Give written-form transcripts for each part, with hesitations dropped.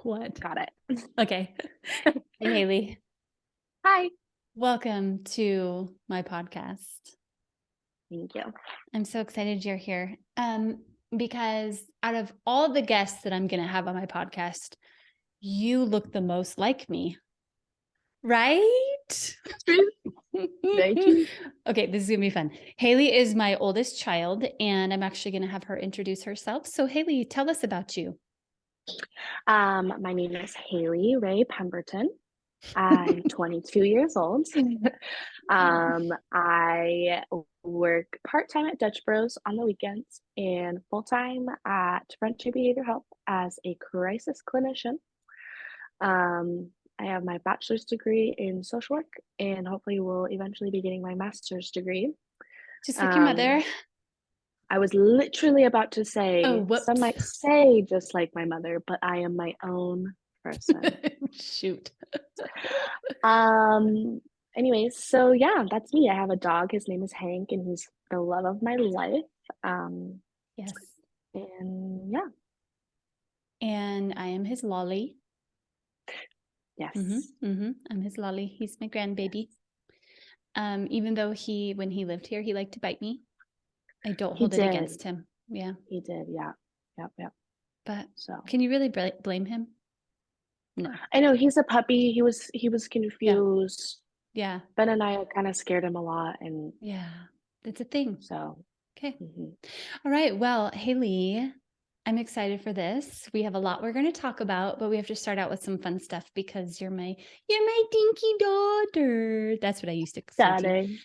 What? Got it. Okay. Hey, Haley. Hi. Welcome to my podcast. Thank you. I'm so excited you're here. Because out of all the guests that I'm going to have on my podcast, you look the most like me. Right? Thank you. Okay, this is going to be fun. Haley is my oldest child, and I'm actually going to have her introduce herself. So, Haley, tell us about you. My name is Haley Ray Pemberton. I'm 22 years old. I work part-time at Dutch Bros on the weekends and full-time at Frontier Behavior Health as a crisis clinician. I have my bachelor's degree in social work and hopefully will eventually be getting my master's degree. Just like your mother. I was literally about to say, some might whoops. say just like my mother, but I am my own person. Shoot. Anyways, so yeah, that's me. I have a dog. His name is Hank, and he's the love of my life. Yes. And yeah. And I am his lolly. Yes. I'm his lolly. He's my grandbaby. Even though when he lived here, he liked to bite me. I don't hold it against him. Yeah. He did. Yeah. Yep. But can you really blame him? No. I know he's a puppy. He was confused. Yeah. Ben and I kind of scared him a lot, and yeah, that's a thing. So okay. All right. Well, Haley, I'm excited for this. We have a lot we're going to talk about, but we have to start out with some fun stuff because you're my dinky daughter. That's what I used to say.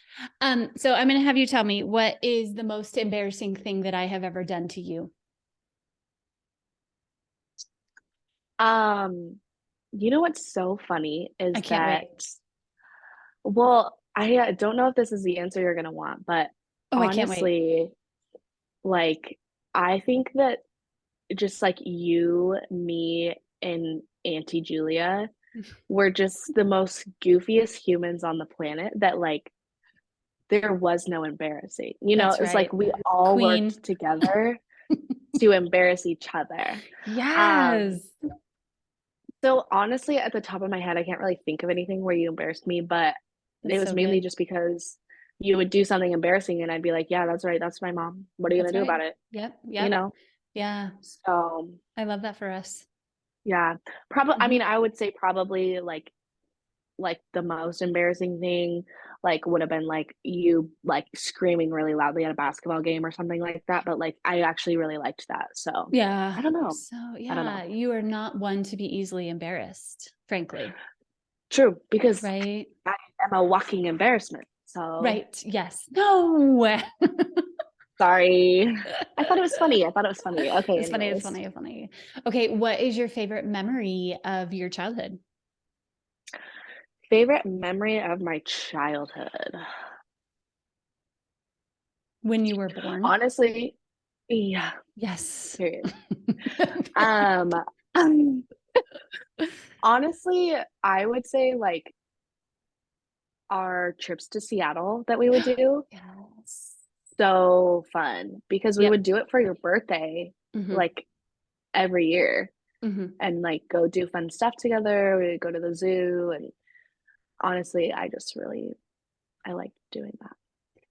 So I'm going to have you tell me, what is the most embarrassing thing that I have ever done to you? You know what's so funny is I can't wait. Well, I don't know if this is the answer you're going to want, but honestly, like, I think that just like you, me, and Auntie Julia were just the most goofiest humans on the planet that like there was no embarrassing. You know, it's like we all worked together to embarrass each other. Yes. So honestly, at the top of my head, I can't really think of anything where you embarrassed me, but it was mainly just because you would do something embarrassing and I'd be like, yeah, that's right. That's my mom. What are you going to do about it? Yep. You know? Yeah. So I love that for us. Yeah. Probably, I mean, I would say probably like the most embarrassing thing like would have been like you like screaming really loudly at a basketball game or something like that. But like I actually really liked that. So yeah, I don't know. So yeah, you are not one to be easily embarrassed, frankly. True, because I am a walking embarrassment. So yes. No. Sorry. I thought it was funny. Okay. It's funny. Okay, what is your favorite memory of your childhood? Favorite memory of my childhood. When you were born? Honestly, yeah. Yes. Period. Honestly, I would say like our trips to Seattle that we would do. Yes. So fun because we would do it for your birthday, like every year, and like go do fun stuff together. We would go to the zoo, and honestly, I liked doing that.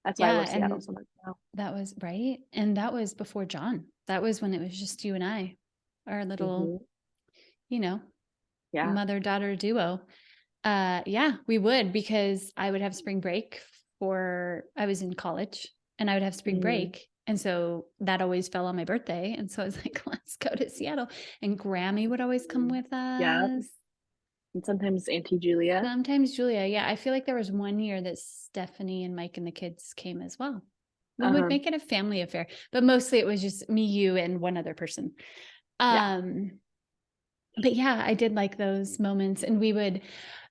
That's why I love Seattle so much now. That was right, and that was before John. That was when it was just you and I, our little, mother-daughter duo. Yeah, we would, because I would have spring break I was in college and I would have spring break. And so that always fell on my birthday. And so I was like, let's go to Seattle. And Grammy would always come with us. Yeah. And sometimes Auntie Julia. Yeah. I feel like there was one year that Stephanie and Mike and the kids came as well. We would make it a family affair, but mostly it was just me, you, and one other person. But yeah, I did like those moments, and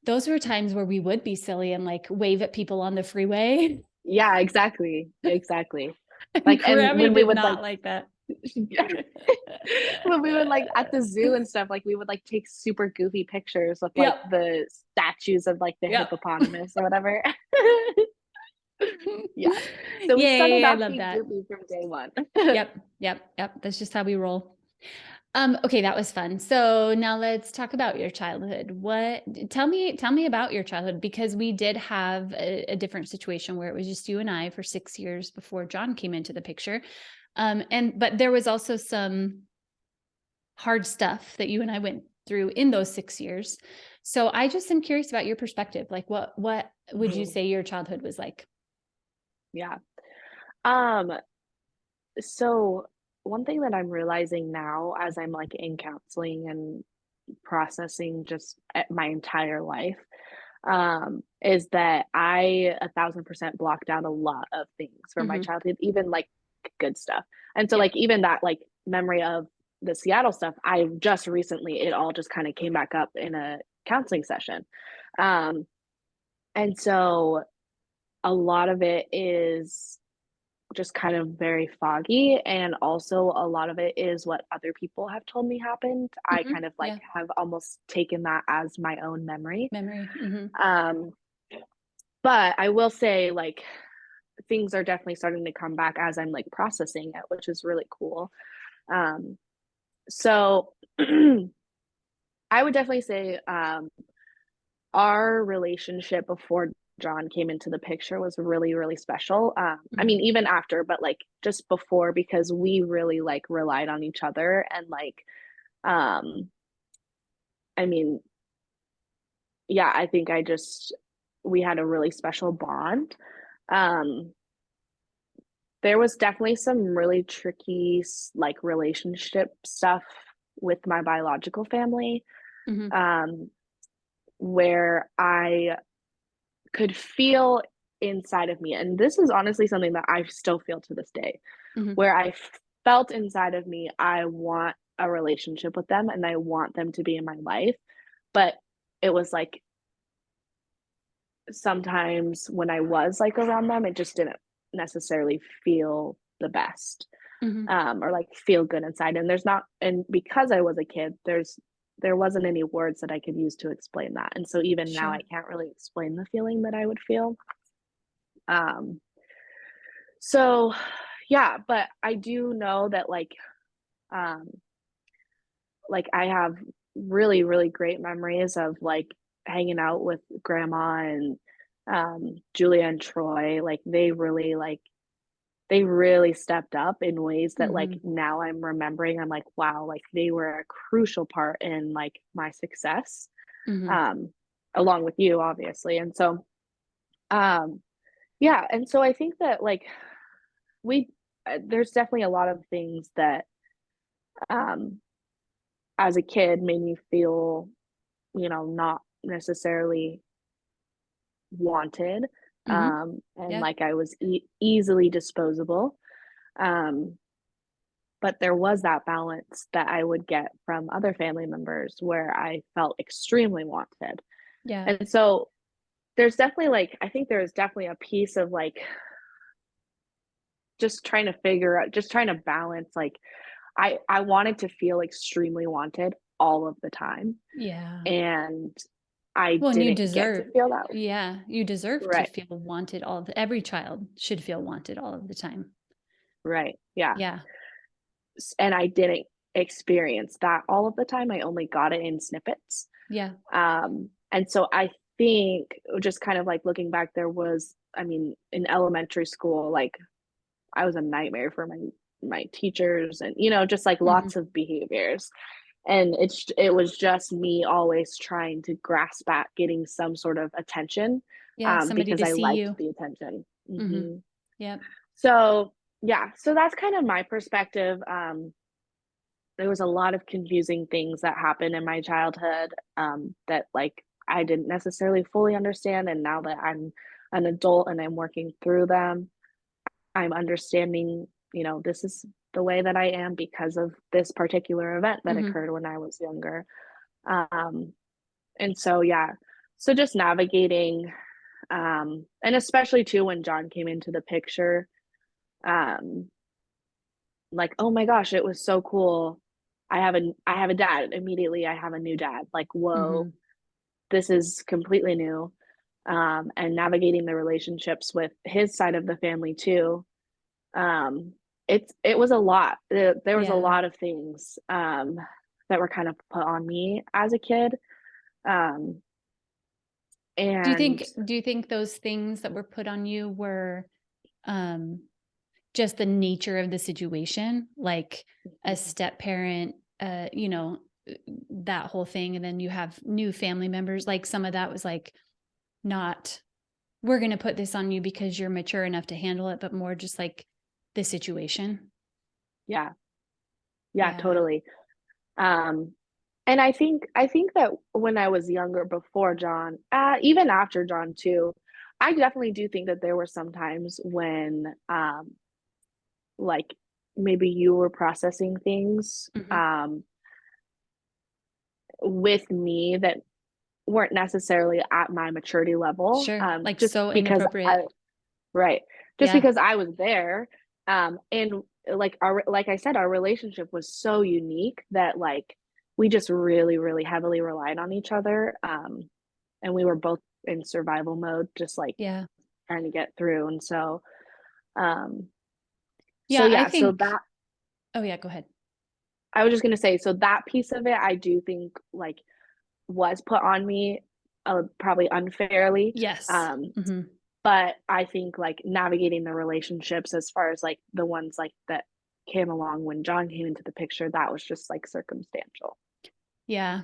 those were times where we would be silly and like wave at people on the freeway. Yeah, exactly. Like, and when we would not like that. When we would like at the zoo and stuff, like we would like take super goofy pictures of like the statues of like the hippopotamus or whatever. Yeah. So we started off being goofy from day one. Yep. That's just how we roll. Okay, that was fun. So now let's talk about your childhood. Tell me about your childhood because we did have a different situation where it was just you and I for 6 years before John came into the picture. But there was also some hard stuff that you and I went through in those 6 years. So I just am curious about your perspective. Like what would you Mhm. say your childhood was like? Yeah. Um, so one thing that I'm realizing now as I'm like in counseling and processing just my entire life, is that I 1,000% blocked out a lot of things from my Mhm. childhood, even like good stuff. And so Yep. like even that like memory of the Seattle stuff, I just recently it all just kind of came back up in a counseling session. Um, and so a lot of it is just kind of very foggy, and also a lot of it is what other people have told me happened. I Mhm. kind of, like, Yeah. have almost taken that as my own memory. Memory. Mhm. Um, but I will say, like, things are definitely starting to come back as I'm, like, processing it, which is really cool. Um, so I would definitely say, our relationship before John came into the picture was really, really special. I mean, Mhm. even after, but like just before, because we really like relied on each other and like, um, I mean, yeah, I think we had a really special bond. Um, there was definitely some really tricky, like relationship stuff with my biological family, Mhm. um, where I could feel inside of me, and this is honestly something that I still feel to this day, Mhm. where felt inside of me, I want a relationship with them and I want them to be in my life, but it was like sometimes when I was like around them, it just didn't necessarily feel the best, Mhm. or like feel good inside. And because I was a kid, there wasn't any words that I could use to explain that. And so even now I Sure. can't really explain the feeling that I would feel. Um, So, yeah, but I do know that, um, I have really, really great memories of, like, hanging out with grandma and, Julia and Troy, they really stepped up in ways that, like, Mhm. now I'm remembering, I'm like, "Wow," like, they were a crucial part in, like, my success, Mhm. um, along with you, obviously, and so, um, yeah, and so I think that, like, we there's definitely a lot of things that um, as a kid made me feel, not necessarily wanted, Mhm. and Yeah. like I was easily disposable. Um, but there was that balance that I would get from other family members where I felt extremely wanted. Yeah. And so I think there's definitely a piece of like just trying to balance like I wanted to feel extremely wanted all of the time, Yeah. and I Well, and you didn't get to deserve feel that. yeah, you deserve to Right, feel wanted every child should feel wanted all of the time. right, yeah, Yeah. and I didn't experience that all of the time, I only got it in snippets, Yeah. and so I think just kind of, like, looking back, I mean, in elementary school, like, I was a nightmare for my teachers and, just, like, Mhm. lots of behaviors, and it was just me always trying to grasp at getting some sort of attention, Yeah, somebody because to I see liked you. the attention. Mhm. Mhm. Yep. So, yeah, so that's kind of my perspective. There was a lot of confusing things that happened in my childhood, that, like, I didn't necessarily fully understand, and now that I'm an adult and I'm working through them, I'm understanding, this is the way that I am because of this particular event that Mhm. occurred when I was younger. Um, and so, yeah, so just navigating, and especially too when John came into the picture, um, like, oh my gosh, it was so cool. I have a dad. Immediately I have a new dad. Like, whoa, Mhm. this is completely new. And navigating the relationships with his side of the family too. Um, it was a lot. There was a Yeah. lot of things that were kind of put on me as a kid. Um and Do you think those things that were put on you were um just the nature of the situation, like a step parent, you know, that whole thing, and then you have new family members, like some of that was like not, we're going to put this on you because you're mature enough to handle it, but more just like the situation. yeah, yeah, Yeah. totally. Um and I think that when I was younger before John, even after John too, I definitely do think that there were some times when like maybe you were processing things Hmm. with me that weren't necessarily at my maturity level, Sure. Like just so because inappropriate. right, just Yeah. because I was there, and like I said, our relationship was so unique that like we just really, really heavily relied on each other, and we were both in survival mode, just like Yeah. trying to get through, and um, so Yeah. I yeah, so think, that oh, yeah, go ahead. I was just gonna say, so that piece of it, I do think like was put on me, probably unfairly. Yes. Um, Hmm. but I think like navigating the relationships as far as like the ones like that came along when John came into the picture, that was just like circumstantial. Yeah.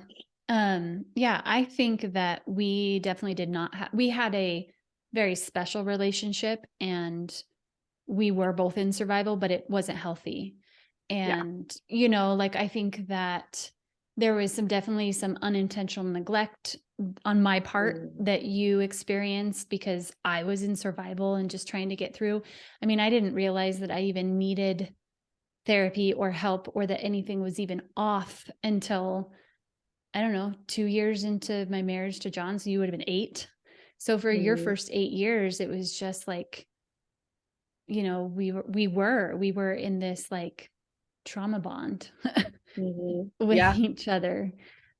Yeah, I think that we definitely did not have, we had a very special relationship and we were both in survival, but it wasn't healthy. Yeah. And, you know, like I think that there was some definitely some unintentional neglect on my part Mm, that you experienced because I was in survival and just trying to get through. I mean, I didn't realize that I even needed therapy or help or that anything was even off until, I don't know, 2 years into my marriage to John. So you would have been 8. So for your mhm, first 8 years, it was just like, you know, we were in this like trauma bond mhm. with Yeah. each other.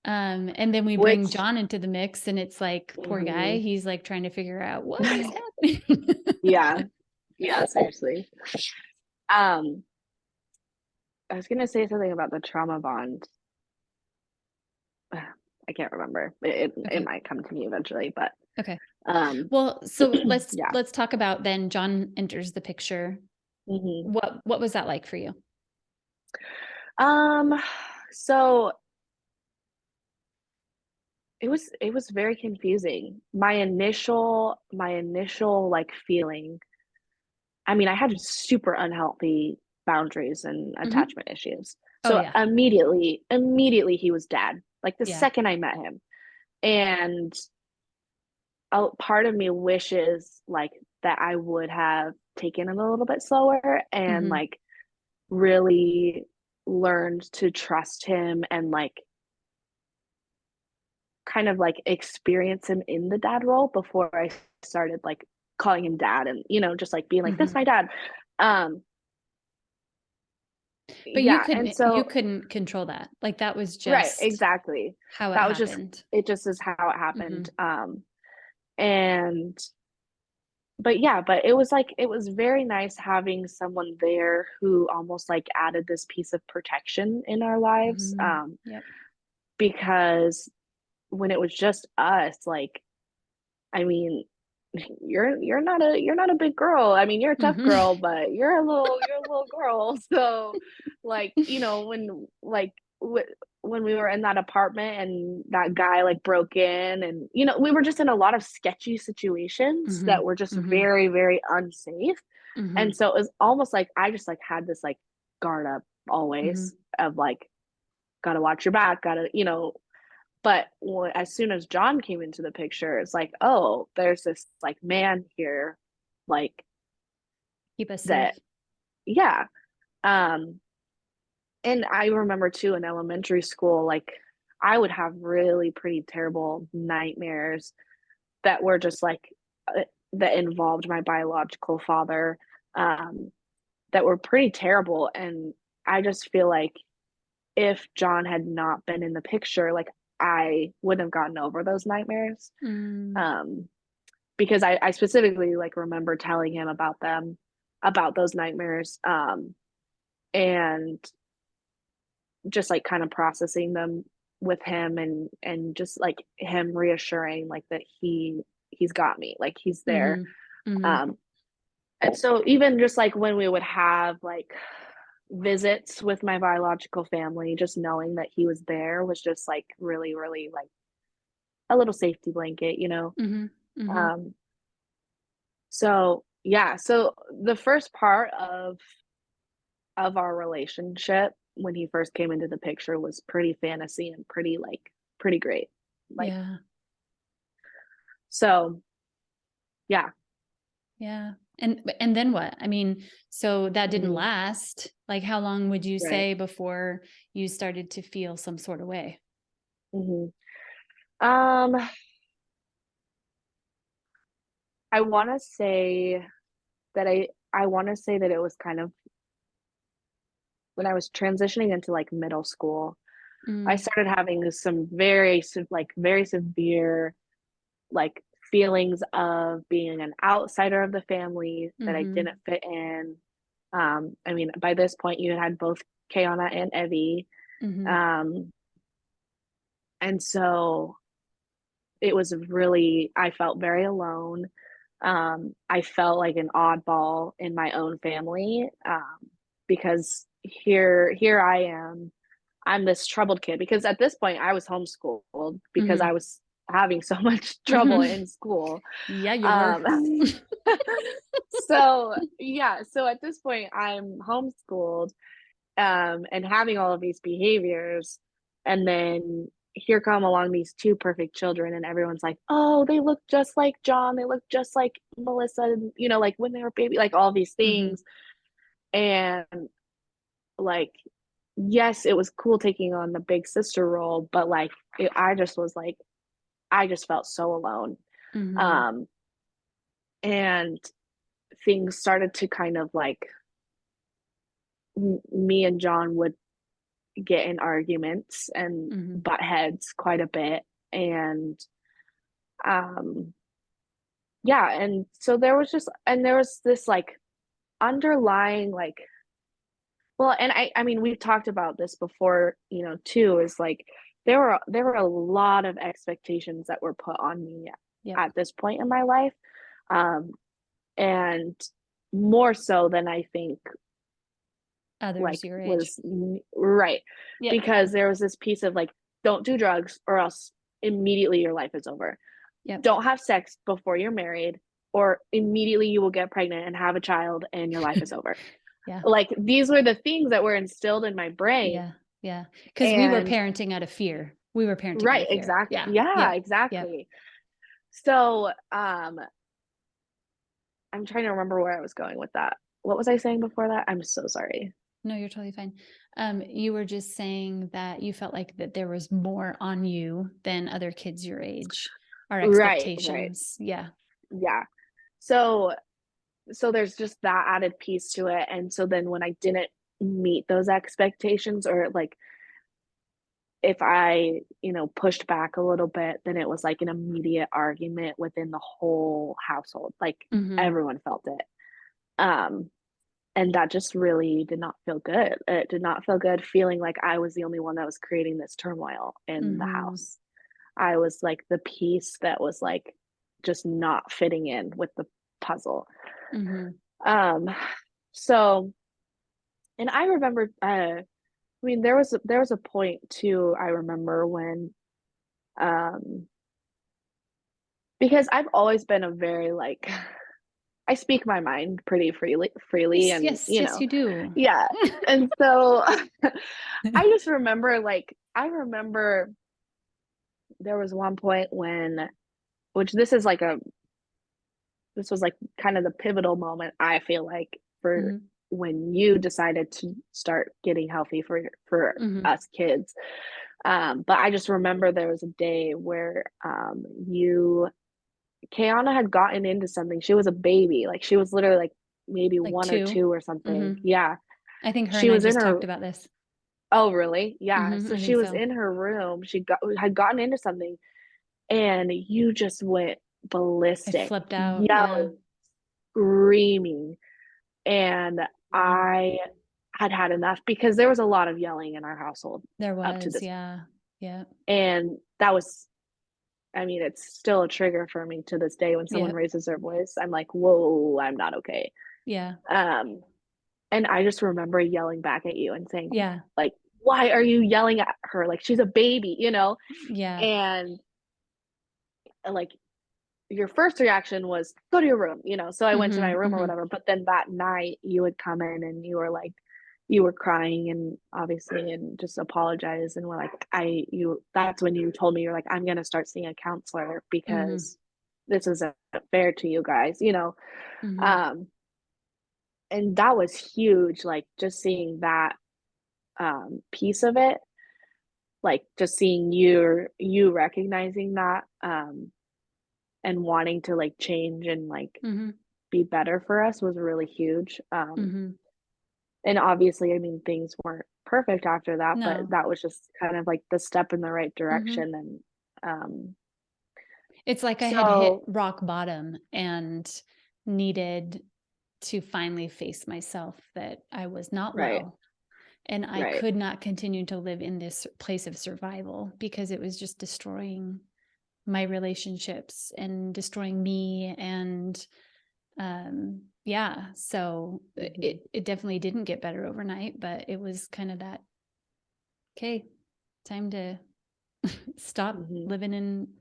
And then we bring Which, John into the mix and it's like, poor guy, mhm. he's like trying to figure out what is happening. Yeah. Yeah, seriously. Um, I was gonna say something about the trauma bond. I can't remember. It Okay. might come to me eventually, but Okay. um, Well, so yeah. let's talk about then John enters the picture. Mhm. What was that like for you? Um, so it was very confusing. My initial like feeling, I mean, I had super unhealthy boundaries and Hmm. attachment issues. Oh So yeah. immediately he was dead. Like the Yeah. second I met him. And a part of me wishes like that I would have taken it a little bit slower and Hmm. like really learned to trust him and like kind of like experience him in the dad role before I started like calling him dad and just like being like, "That's Hmm. my dad." Um, But yeah, and you so couldn't control that. Like that was right, just exactly. how it That was just happened. it just is how it happened. Hmm. And but yeah, but it was very nice having someone there who almost like added this piece of protection in our lives. Hmm. Yep. Because when it was just us, like I mean, you're not a big girl. I mean, you're a tough Hmm. girl, but you're a little girl. So, like, when we were in that apartment and that guy like broke in, and we were just in a lot of sketchy situations Hmm. that were just Hmm. very, very unsafe. And Hmm. so it was almost like I just like had this like guard up Hmm. always of like, gotta watch your back, gotta, but as soon as John came into the picture, it's like, oh, there's this like man here, like Keep us that, safe. yeah. Um, and I remember too in elementary school, like I would have really pretty terrible nightmares that were just like that involved my biological father, um, that were pretty terrible. And I just feel like if John had not been in the picture, like I wouldn't have gotten over those nightmares. Mm. Um, because I specifically like remember telling him about those nightmares. and just like kind of processing them with him, and just like him reassuring like that he's got me, like he's there. Mhm. Mhm. Um and so even just like when we would have like visits with my biological family, just knowing that he was there was just like really, really like a little safety blanket, you know? Mhm. Mhm. Um, so yeah, so the first part of our relationship when he first came into the picture was pretty fantasy and pretty like pretty great. Like Yeah. so yeah. Yeah. And then what? I mean, so that didn't Mhm. last. Like how long would you Right. say before you started to feel some sort of way? Mhm. Um, I wanna say I wanna say that it was kind of when I was transitioning into like middle school. I Mm. started having some very severe, like, feelings of being an outsider of the family, that I Mhm. didn't fit in. I mean, by this point, you had both Kayana and Evie, Mhm. um, and so it was really I felt very alone. I felt like an oddball in my own family, because here I am. I'm this troubled kid because at this point I was homeschooled because I Mhm. was having so much trouble Mhm. in school. Yeah, you were. Um, so yeah, so at this point I'm homeschooled, and having all of these behaviors, and then here come along these two perfect children, and everyone's like, "Oh, they look just like John. They look just like Melissa, and, you know, like when they were baby, like all these Mhm. things." And like, yes, it was cool taking on the big sister role, but like, I just was like, I just felt so alone. Mhm. Um, and things started to kind of like me and John would get in arguments and Mhm. butt heads quite a bit. And um, yeah, and so there was this like underlying like, well, and I mean we've talked about this before, you know, too, is like there were a lot of expectations that were put on me Yep. at this point in my life. Um, and more so than I think like Others your age. was right, Yep. because there was this piece of like, don't do drugs or else immediately your life is over. Yep. Don't have sex before you're married or immediately you will get pregnant and have a child and your life is over. Yeah. Like these were the things that were instilled in my brain. Yeah. Yeah. Because we were And parenting out of fear. We were parenting out right, of fear. exact Yeah. yeah, Yep. Yep. exactly. So, I'm trying to remember where I was going with that. What was I saying before that? I'm so sorry. No, you're totally fine. You were just saying that you felt like that there was more on you than other kids your age. Our Right, right. expectations. Yeah. Yeah. So there's just that added piece to it, and so then when I didn't meet those expectations, or like if I, you know, pushed back a little bit, then it was like an immediate argument within the whole household. Like Mhm. everyone felt it. Um, and that just really did not feel good. It did not feel good feeling like I was the only one that was creating this turmoil in the Mhm. house. I was like the piece that was like just not fitting in with the puzzle. Mhm. Um, so, and I remember, I mean, there was a point too, I remember when, um, because I've always been a very like, I speak my mind pretty freely, Yes, and yes, you yes, know, you do. yeah. And so I just remember like I remember there was one point when, which this was like kind of the pivotal moment I feel like for Mhm. when you decided to start getting healthy for Mhm. us kids. But I just remember there was a day where you Kayana had gotten into something. She was a baby. Like she was literally like maybe Like one or 2. two or something. Mhm. Yeah. I think her She and I was in just talked her about this. Oh, really? Yeah. Mhm, So I she think was so. in her room. Had gotten into something, and you just went I ballistic, flipped out. Yeah. yelling, screaming. And Mhm. I had had enough because there was a lot of yelling in our household There up to was, this. yeah. Yeah. And that was, I mean, it's still a trigger for me to this day when someone Yep. raises their voice. I'm like, whoa, I'm not okay. Yeah. Um, and I just remember yelling back at you and saying, Yeah. like, why are you yelling at her? Like, she's a baby, you know? Yeah. And like, your first reaction was go to your room, you know? So I went to my Mhm. room or Mhm. whatever. But then that night you would come in and you were like, you were crying and obviously and just apologize and we're like that's when you told me you're like I'm going to start seeing a counselor Mhm. because this isn't fair to you guys, you know. Mhm. um and that was huge, like just seeing that piece of it, like just seeing you recognizing that and wanting to like change and like Mhm. be better for us was really huge. Mhm. And obviously, I mean, things weren't perfect after that, but No. that was just kind of like the step in the right Mhm. direction. And It's like I had hit so, rock bottom and needed to finally face myself that I was not right, well, and I right. could not continue to live in this place of survival because it was just destroying my relationships and destroying me. And yeah, so Hmm. it definitely didn't get better overnight, but it was kind of that, okay, time to stop Hmm. living in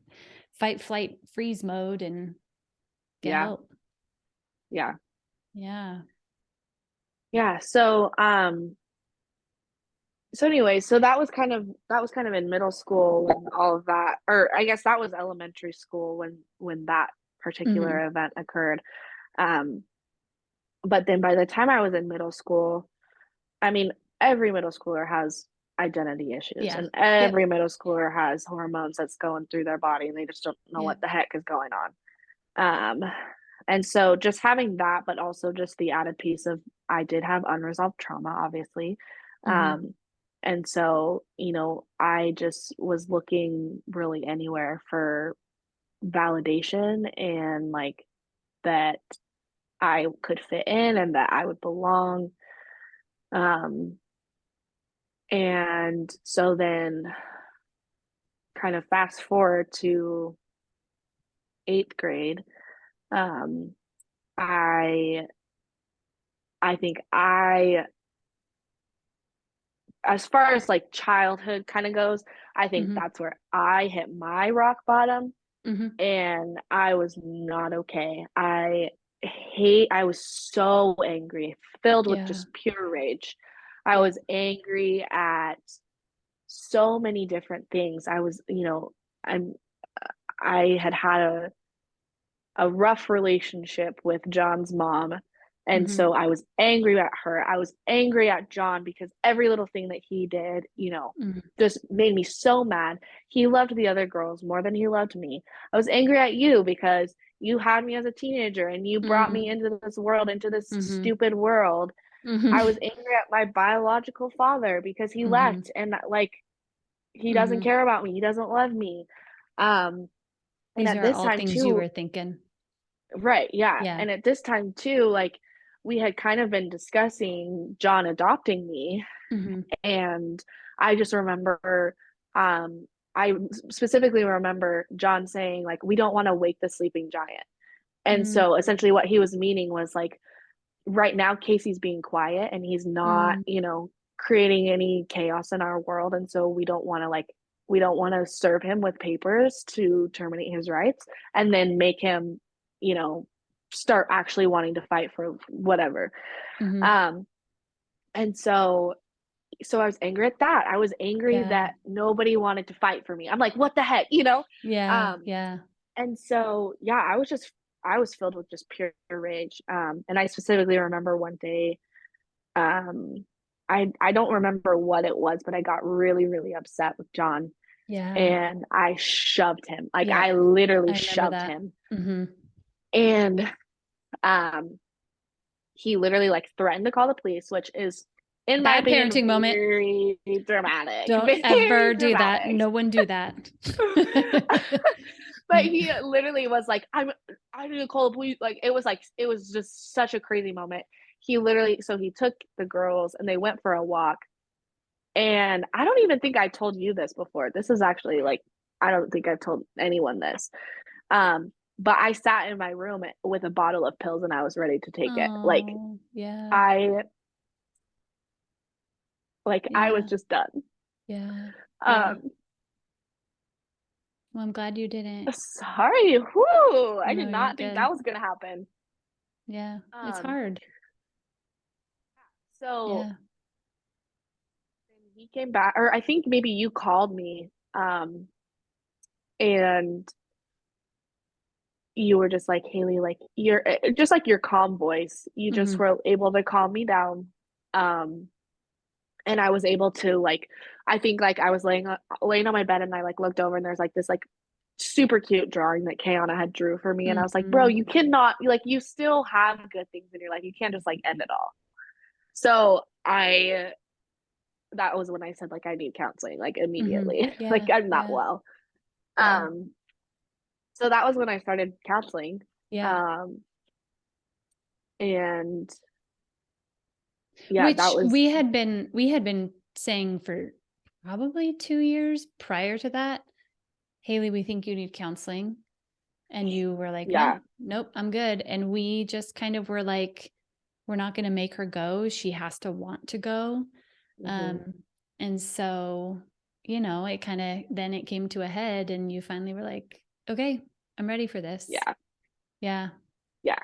fight, flight, freeze mode and get Yeah, help. yeah, Yeah. yeah. So anyway, so that was kind of in middle school and all of that, or I guess that was elementary school when that Hmm. particular event occurred. Um, but then by the time I was in middle school, I mean, every middle schooler has identity issues, Yeah. and Yep. every middle schooler has hormones that's going through their body, and they just don't know what Yep. the heck is going on. And so just having that, but also just the added piece of I did have unresolved trauma, obviously. Hmm. Um, and so, you know, I just was looking really anywhere for validation and like that I could fit in and that I would belong. Um, and so then kind of fast forward to eighth grade, um, I I think as far as like childhood kind of goes, I think Hmm. that's where I hit my rock bottom Hmm. and I was not okay. I was so angry, filled with Yeah. just pure rage. I Yep. was angry at so many different things. I was, you know, I'm I had had a rough relationship with John's mom. And Hmm. so I was angry at her. I was angry at John because every little thing that he did, you know, Hmm. just made me so mad. He loved the other girls more than he loved me. I was angry at you because you had me as a teenager and you brought me Hmm. into this world, into this Hmm. stupid world. Hmm. I was angry at my biological father because he Hmm. left and like he doesn't Hmm. care about me. He doesn't love me. Um, and These at are this all time things you too, were thinking. right, yeah, Yeah. and at this time too, like, we had kind of been discussing John adopting me, Hmm. and I just remember, I specifically remember John saying, like, "We don't wanna wake the sleeping giant," and Hmm. so, essentially, what he was meaning was, like, right now, Casey's being quiet, and he's not, Hmm. you know, creating any chaos in our world, and so we don't wanna serve him with papers to terminate his rights and then make him, you know, start actually wanting to fight for whatever. Hmm. Um, and so I was angry at that. I was angry Yeah. that nobody wanted to fight for me. I'm like, "What the heck?" You know? Yeah. Um, Yeah. and so, yeah, I was filled with just pure rage. And I specifically remember one day, um, I don't remember what it was, but I got really, really upset with John Yeah. and I shoved him. Like Yep. I literally I remember shoved that. him. Hmm. And um he literally like threatened to call the police, which is in my Bad opinion parenting moment. very dramatic. Don't Very ever do that. dramatic. No one do that. But he literally was like, I'm gonna call the police. Like it was just such a crazy moment. he took the girls and they went for a walk. And I don't even think I told you this before. This is actually like, I don't think I've told anyone this. But I sat in my room with a bottle of pills and I was ready to take it. Oh, yeah. I I was Yeah. just done. Yeah. Yeah. Um, Well, I'm glad you didn't. Sorry. Whoo, I No, did you're not think good. that was gonna happen. Yeah. It's Um, hard. so Yeah. he came back, or I think maybe you called me, and you were just like, Haley, like you're just like your calm voice. You just Mhm. were able to calm me down. Um, and I was able to like, I think like I was laying on my bed and I like looked over and there's like this like super cute drawing that Kayana had drew for me, and I was like, bro, Mhm. you cannot like you still have good things in your life. You can't just like end it all. So I that was when I said like I need counseling like Mhm. immediately. Like Yeah. I'm not Yeah. well. Yeah. Um, so that was when I started counseling. Yeah. Um, and yeah, that Which was we had been saying for probably 2 years prior to that, "Haley, we think you need counseling." And you were like, "No, yeah. nope, I'm good." And we just kind of were like, "We're not gonna make her go. She has to want to go." Hmm. Um, and so, it kinda then it came to a head and you finally were like, "Okay, I'm ready for this." Yeah. Yeah. Yeah.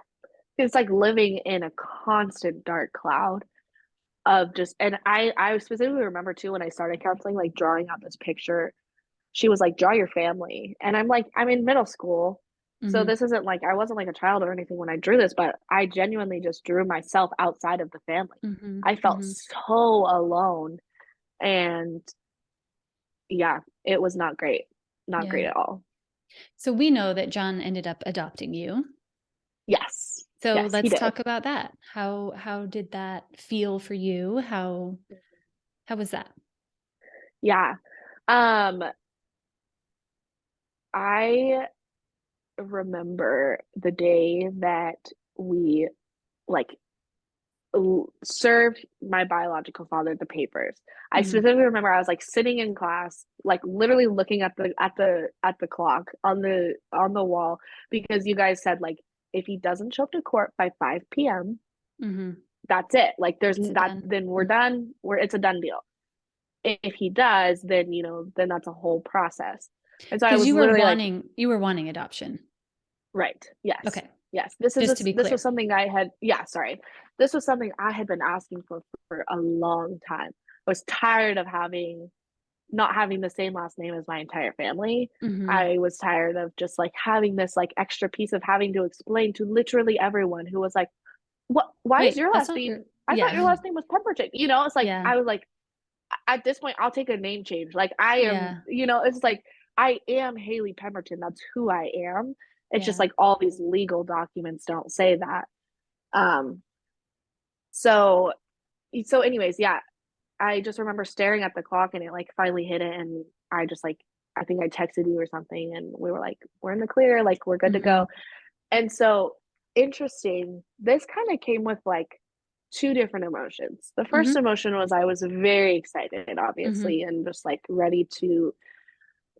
It's like living in a constant dark cloud of just, and I specifically remember too when I started counseling, like drawing out this picture. She was like, draw your family. And I'm like, I'm in middle school. So Mhm. this isn't like I wasn't like a child or anything when I drew this, but I genuinely just drew myself outside of the family. Mhm. I felt Mhm. so alone. And yeah, it was not great. Not great Yeah. at all. So we know that John ended up adopting you. Yes. So Yes, he let's did. talk about that. How did that feel for you? How was that? Yeah. Um, I remember the day that we like served my biological father the papers. I Mhm. specifically remember I was like sitting in class, like literally looking at the clock on the wall because you guys said like if he doesn't show up to court by 5 p.m., Mhm. that's it. Like there's It's a that done. then we're done. It's a done deal. If he does, then then that's a whole process. And so I Because was literally like, you were wanting adoption. right. Yes. Okay. Yes. Just to be This was clear. something I had yeah, sorry. This was something I had been asking for a long time. I was tired of having not having the same last name as my entire family. Mhm. I was tired of just like having this like extra piece of having to explain to literally everyone who was like, "What why is Wait, your that's last not name? your I thought your yeah. last name was Pemberton." It's like Yeah. I was like at this point I'll take a name change. Like I am, Yeah. it's like I am Haley Pemberton. That's who I am. It's just Yeah. like all these legal documents don't say that. Um so anyways, yeah, I just remember staring at the clock and it like finally hit it and I just like I think I texted you or something and we were like we're in the clear, like we're good to Mhm. go. And so interesting, this kind of came with like two different emotions. The first Mhm. emotion was I was very excited, Mhm. obviously, and just like ready to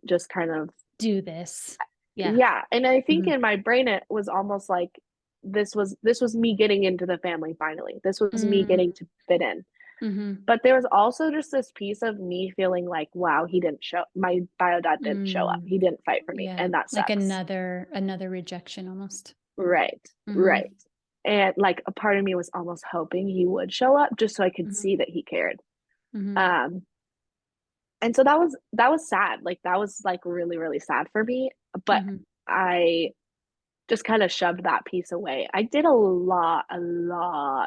just kind of, Do this. Yeah. yeah. And I think Mhm. in my brain, it was almost like this was me getting into the family finally. This was me Mm. getting to fit in. Mhm. But there was also just this piece of me feeling like, wow, my bio dad didn't show up. Mm. He didn't fight for me. Yeah. And that Like sucks. another rejection almost. Right. Mhm. Right. And like a part of me was almost hoping he would show up just so I could Mhm. see that he cared. Mhm. Um, and so that was sad. Like that was like really, really sad for me. But Mhm. I just kind of shoved that piece away. I did a lot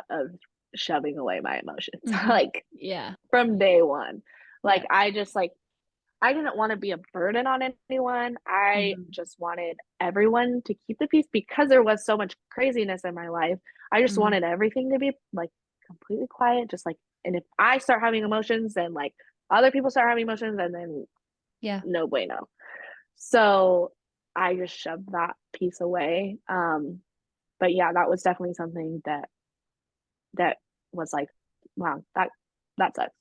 of shoving away my emotions, Mhm. like Yeah. from day one. Like Yeah. I just like I didn't want to be a burden on anyone. I Mhm. just wanted everyone to keep the peace because there was so much craziness in my life. I just Mhm. wanted everything to be like completely quiet, just like, and if I start having emotions, then like other people start having emotions, and then Yeah. no bueno. So I just shoved that piece away. But yeah, that was definitely something that that was like, wow, that sucks.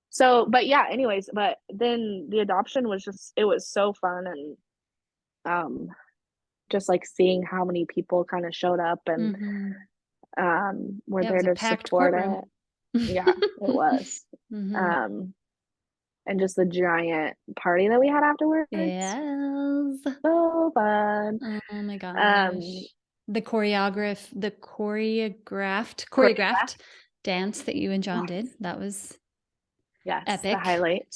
So, but yeah, anyways, but then the adoption was just, it was so fun. And just like seeing how many people kind of showed up and were Yeah, it there was a to packed support it. courtroom. Yeah, it was. Um, and just the giant party that we had afterwards. Yes. So fun. Oh my Um, gosh. The choreographed choreographed. dance that you and John did. Yes, That was yes, the epic. highlight.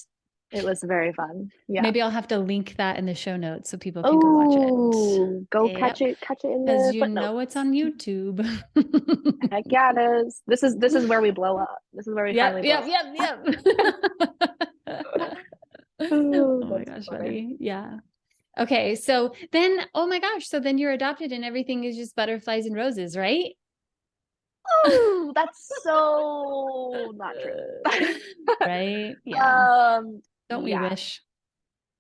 It was very fun. Yeah. Maybe I'll have to link that in the show notes so people can go watch it. Oh, go Yep. catch it in Because the you know it's footnotes. on YouTube. Heck yeah, it is. This is where we blow up. This is where we Yep, finally blow yep, up. yep, yep. Oh, Oh my that's gosh, funny. buddy. Yeah. Okay, so then, oh my gosh, so then you're adopted and everything is just butterflies and roses, right? Oh, that's so not true. Right? Yeah. Don't we Yeah, wish?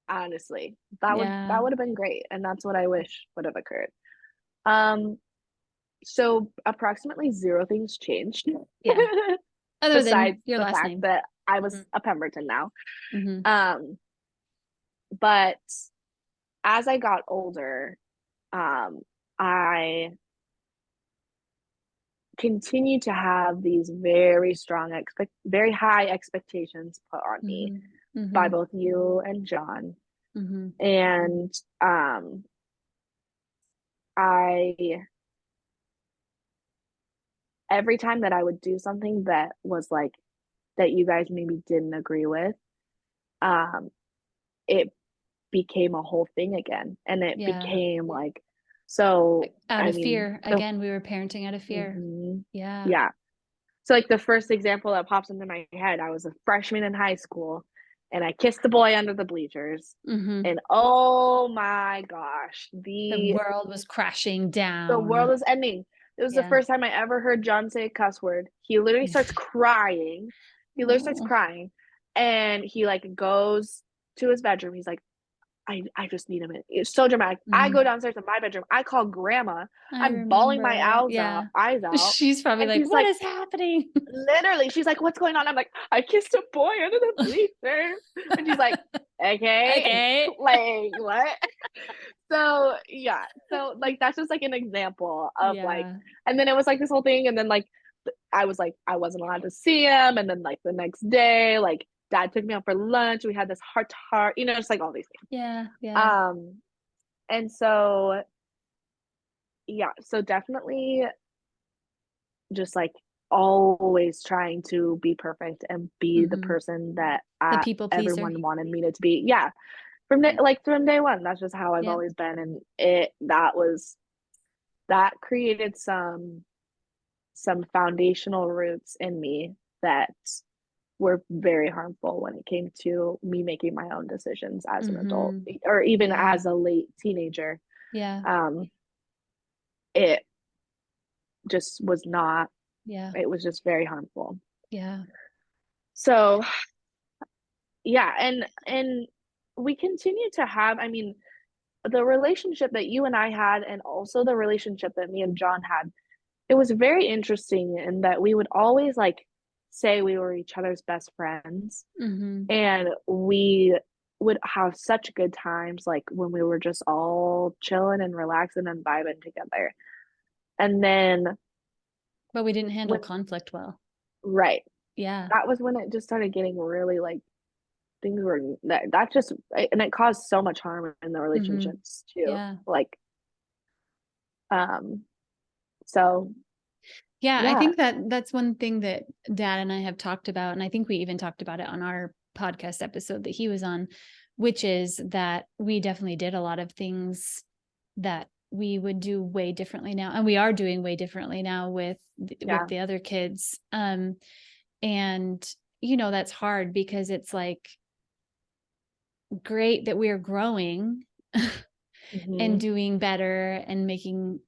honestly, Yeah. that would have been great, and that's what I wish would have occurred. Um, so approximately zero things changed, Yeah. Other besides than your the last fact name. that I Mhm. was a Pemberton now. Mhm. Um, but as I got older, I continue to have these very high expectations put on me Mhm. by Mhm. both you and John. Mhm. And I every time that I would do something that was like that you guys maybe didn't agree with, um, it became a whole thing again. And it Yeah. became like, so Out I of mean, fear. Again, we were parenting out of fear. mhm, Yeah. yeah. So like the first example that pops into my head, I was a freshman in high school and I kissed a boy under the bleachers. Mhm. And oh my gosh, The world was crashing the world down. is ending. It was the Yeah. first time I ever heard John say a cuss word. He literally starts crying. He literally starts Oh, crying. And he like goes to his bedroom. He's like, I just need a minute. It's so dramatic. I go mhm. downstairs to my bedroom. I call grandma. I I'm bawling my remember. Yeah. eyes out. She's probably And like, she's "What like, is happening?" literally, she's like, what's going on? I'm like, I kissed a boy under the bleachers. And she's like, okay. Okay. Like, what? So yeah. So like that's just like an example of like, Yeah. and then it was like this whole thing, and then like I was like, I wasn't allowed to see him, and then like the next day, like dad took me out for lunch. We had this heart to heart, just like all these things. Yeah. Yeah. Um, and so yeah, so definitely just like always trying to be perfect and be the Mhm. person that The people pleaser. everyone wanted me to be. Yeah, Yeah. from day one, that's just how I've Yep. always been, and that created some foundational roots in me that were very harmful when it came to me making my own decisions as an adult Mhm. or even Yeah. as a late teenager. Yeah. Um, it just was not. Yeah. It was just very harmful. Yeah. So yeah, and we continue to have. I mean, the relationship that you and I had, and also the relationship that me and John had, it was very interesting in that we would always like say we were each other's best friends, Mhm. and we would have such good times like when we were just all chilling and relaxing and vibing together. And then But we didn't handle when conflict well. right, Yeah. that was when it just started getting really like things were that just and it caused so much harm in the Mhm. relationships too. Yeah. Like um so Yeah, I yeah, think that that's one thing that dad and I have talked about, and I think we even talked about it on our podcast episode that he was on, which is that we definitely did a lot of things that we would do way differently now, and we are doing way differently now with yeah, the other kids. And that's hard because it's like great that we're growing and hmm, doing better and making,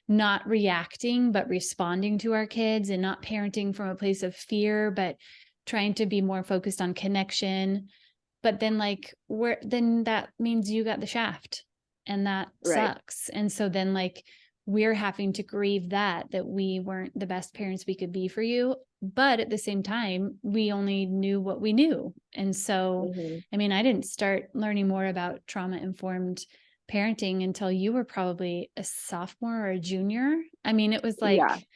not reacting, but responding to our kids and not parenting from a place of fear, but trying to be more focused on connection. But then then that means you got the shaft and that right, sucks. And so then we're having to grieve that we weren't the best parents we could be for you. But at the same time, we only knew what we knew. And so, Mm-hmm. I mean, I didn't start learning more about trauma-informed parenting until you were probably a sophomore or a junior. I mean, it was Yeah. like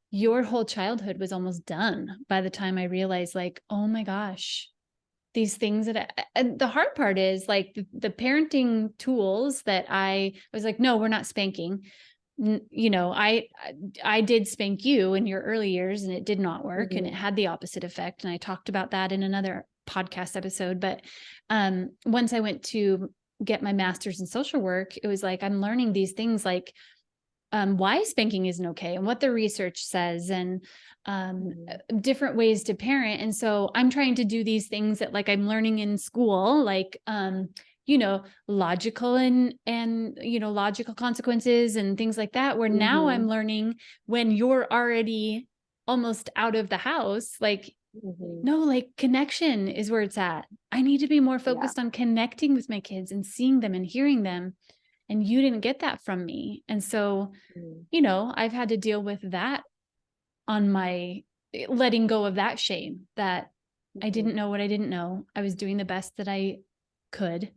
your whole childhood was almost done by the time I realized, like, oh my gosh, these things and the hard part is like the parenting tools that I was like, no, we're not spanking. You know, I did spank you in your early years and it did not work and it Mm-hmm. had the opposite effect. And I talked about that in another podcast episode. But once I went to get my master's in social work, it was like, I'm learning these things like why spanking isn't okay and what the research says and different ways to parent. And so I'm trying to do these things that like I'm learning in school, like, you know, logical and, you know, logical consequences and things like that, where now Mm-hmm. I'm learning when you're already almost out of the house, like, Mm-hmm. no, like connection is where it's at. I need to be more Yeah. focused on connecting with my kids and seeing them and hearing them. And you didn't get that from me. And so, Mm-hmm. you know, I've had to deal with that on my letting go of that shame that I didn't know what I didn't know. I was doing the best that I could.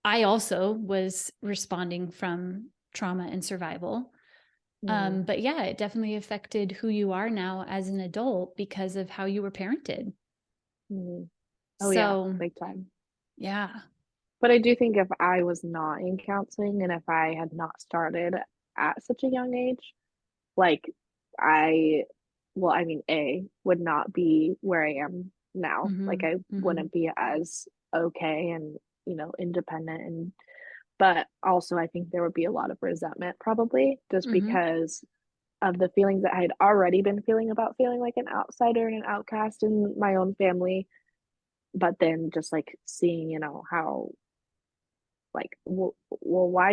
I also was responding from trauma and survival. Mm-hmm. But yeah, it definitely affected who you are now as an adult because of how you were parented. Mm-hmm. Oh yeah, So big time. yeah. But I do think if I was not in counseling and if I had not started at such a young age, like I, well, I mean, would not be where I am now. Like Mm-hmm. I Mm-hmm. wouldn't be as okay and, independent but also I think there would be a lot of resentment probably just Mm-hmm. because of the feelings that I had already been feeling about feeling like an outsider and an outcast in my own family. But then just like seeing, how like, why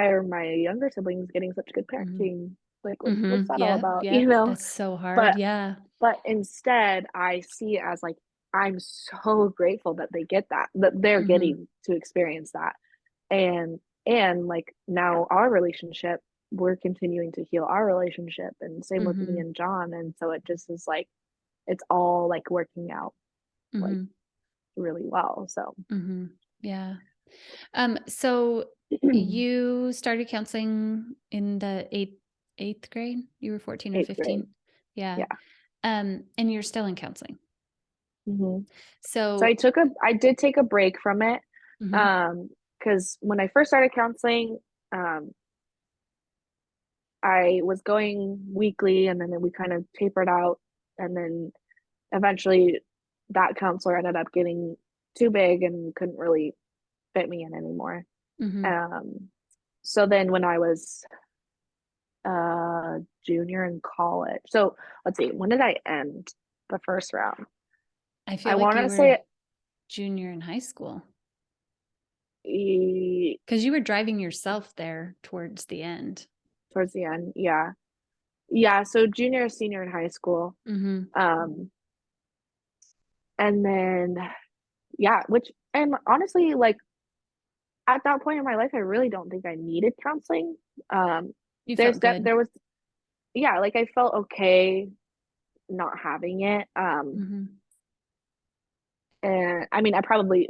are my younger siblings getting such good Mm-hmm. parenting? Like, what's Mm-hmm. that all Yep. about? Yep. That's so hard. But Yeah. instead, I see it as like, I'm so grateful that they get that they're Mm-hmm. getting to experience that. And, like now our relationship, we're continuing to heal our relationship and same with me Mm-hmm. and John. And so it just is like, it's all like working out like Mm-hmm. really well. So, Mm-hmm. Yeah. So you started counseling in the eighth grade? You were 14 or eighth grade. 15? Yeah. Yeah. And you're still in counseling. Hmm. So So, I did take a break from it. mm-hmm. Because when I first started counseling, um, I was going weekly and then we kind of tapered out. And then eventually that counselor ended up getting too big and couldn't really fit me in anymore. Mm-hmm. Um, so then when I was junior in college, so let's see, when did I end the first round? I feel I like want you to were say junior in high school e- because you were driving yourself there towards the end. towards the end. Yeah. Yeah. So junior, senior in high school. Mm-hmm. Um, and then, yeah, and honestly, like at that point in my life, I really don't think I needed counseling. Um, You felt good. there was, yeah, like I felt okay not having it. Mm-hmm. And I mean, I probably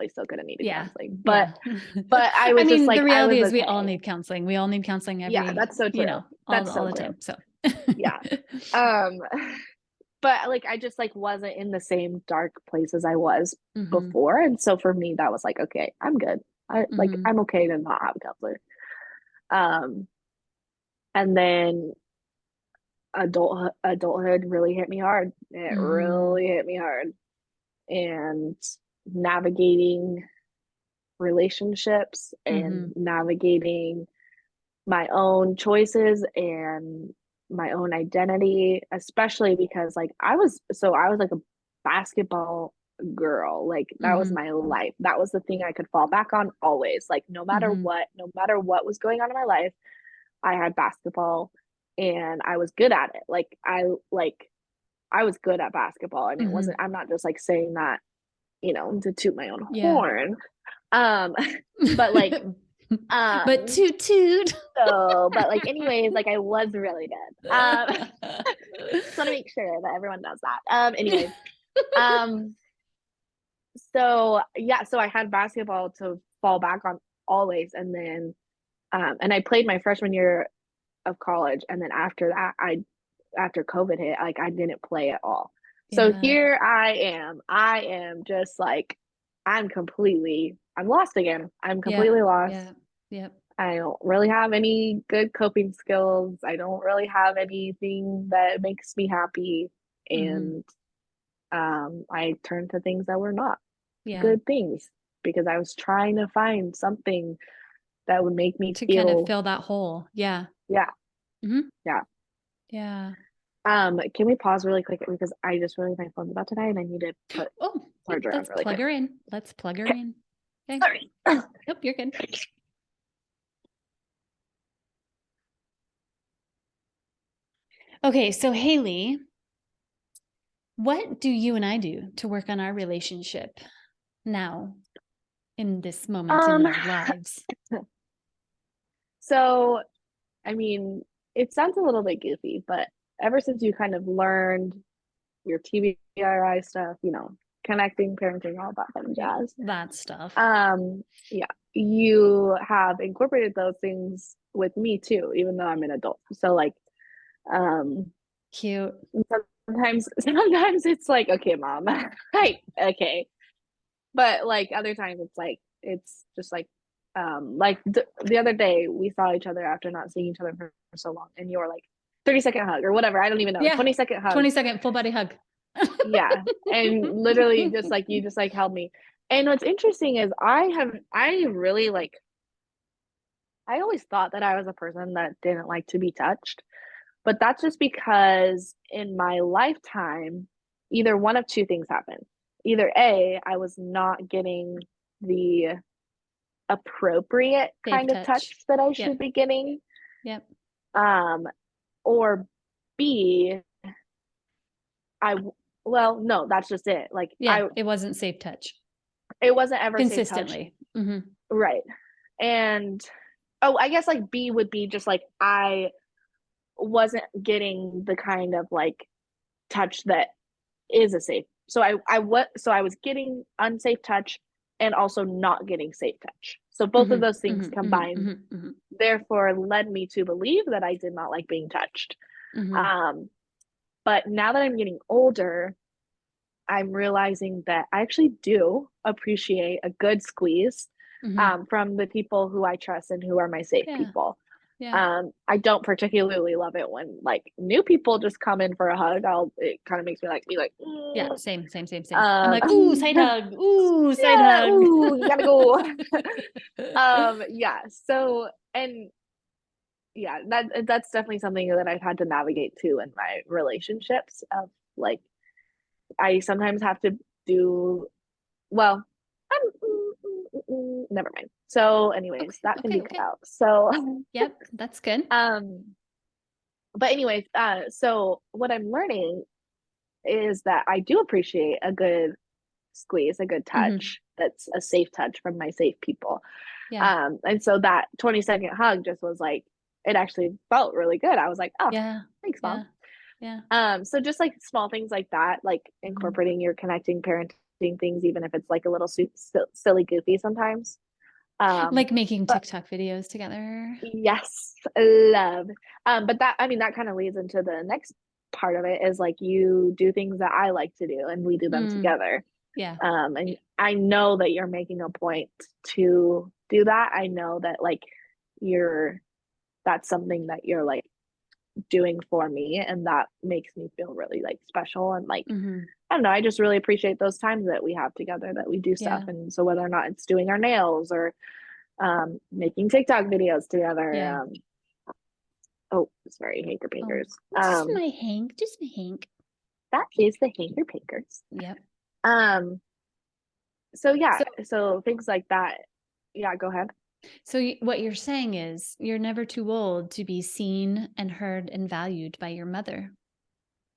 still could have needed Yeah. counseling, but Yeah. I I was just mean, the like, I reality was is we all okay. need counseling. We all need counseling Yeah, every, that's so you true. know, That's all so the true. time. So, Yeah. Um, but like I just like wasn't in the same dark place as I was mm-hmm. before. And so for me, that was like, okay, I'm good. Mm-hmm. I'm okay to not have a counselor. Um, and then adulthood really hit me hard. It Mm-hmm. really hit me hard. And navigating relationships and Mm-hmm. navigating my own choices and my own identity, especially because like I was like a basketball girl. Like that was Mm-hmm. my life. That was the thing I could fall back on always. Like Mm-hmm. no matter what was going on in my life, I had basketball and I was good at it. I was good at basketball and it Mm-hmm. wasn't I'm not just like saying that, to toot my own Yeah. horn. Um but like But Um, toot toot. but like anyways, like I was really good. Just want to make sure that everyone knows that. Anyways, um, so yeah, so I had basketball to fall back on always, and then and I played my freshman year of college, and then after that, after COVID hit, like I didn't play at all. So Yeah. here I am. I am just like I'm lost again. I'm Yeah. completely lost. Yeah. Yep. I don't really have any good coping skills. I don't really have anything that makes me happy. Mm-hmm. And I turned to things that were not Yeah. good things because I was trying to find something that would make me To kind of feel, fill that hole. Yeah. yeah, Mm-hmm. yeah. Yeah. Can we pause really quick because I just realized my phone's about to die and I need to put Oh, yeah, charger on let's really plug quick. her in. Let's plug her Okay, in. Okay. sorry. Nope, you're good. Okay, so Haley, what do you and I do to work on our relationship now in this moment in Um, our lives? so I mean, it sounds a little bit goofy, but ever since you kind of learned your TBRI stuff, connecting, parenting, all that fun Yep, jazz. that stuff. Yeah, you have incorporated those things with me too, even though I'm an adult. So like, um, Cute. sometimes it's like, okay, mom, right, okay, but like other times it's just like the other day we saw each other after not seeing each other for so long, and you were like 30-second hug or whatever. I don't even know, Yeah. 20-second hug. 20-second full body hug. Yeah, and literally just like you just like held me. And what's interesting is I really like I always thought that I was a person that didn't like to be touched, but that's just because in my lifetime, either one of two things happened. Either A, I was not getting the appropriate Safe kind of touch. touch that I Yep. should be getting, Yep. um, or B, I well, no, that's just it. Like Yeah. It wasn't safe touch it wasn't ever safe touch, consistently. Mm-hmm. right? And oh, I guess like B would be just like I wasn't getting the kind of like touch that is a safe. So I was getting unsafe touch and also not getting safe touch. So both of Mm-hmm. those things Mm-hmm. Mm-hmm. combined Mm-hmm. Mm-hmm. therefore led me to believe that I did not like being touched. Mm-hmm. Um, but now that I'm getting older, I'm realizing that I actually do appreciate a good squeeze Mm-hmm. from the people who I trust and who are my safe Yeah. people. Yeah. I don't particularly love it when like new people just come in for a hug. It kind of makes me like be like, Yeah. Same, same, same, same. I'm um, like, ooh, side hug. Ooh, side yeah, hug. ooh, you gotta go. Yeah. So and yeah, that's definitely something that I've had to navigate too in my relationships of like I sometimes have to do well. Never mind. So, Okay. anyways, that can Okay. be cut Okay. out. So, Yep. That's good. um, but anyways, so what I'm learning is that I do appreciate a good squeeze, a good Mm-hmm. touch that's a safe touch from my safe people. Yeah. And so that 20-second hug just was like, it actually felt really good. I was like, oh, Yeah. thanks, mom. Yeah. Yeah. So just like small things like that, like Mm-hmm. incorporating your connecting parenting things, even if it's like a little silly, goofy sometimes. Um, Like making but TikTok videos together. yes, love. But that, I mean, that kind of leads into the next part of it is like you do things that I like to do and we do them Mm. together. Yeah. And I know that you're making a point to do that. I know that like you're, that's something that you're like doing for me. And that makes me feel really like special. And like, Mm-hmm. I don't know, I just really appreciate those times that we have together that we do stuff. Yeah. And so whether or not it's doing our nails or making TikTok videos Yeah. together, oh, sorry, hanker Oh, pinkers. just my Hank. Just my Hank. That is the hanker pinkers. Yep. Um, so yeah, So, so things like that. Yeah, go ahead. so what you're saying is you're never too old to be seen and heard and valued by your mother.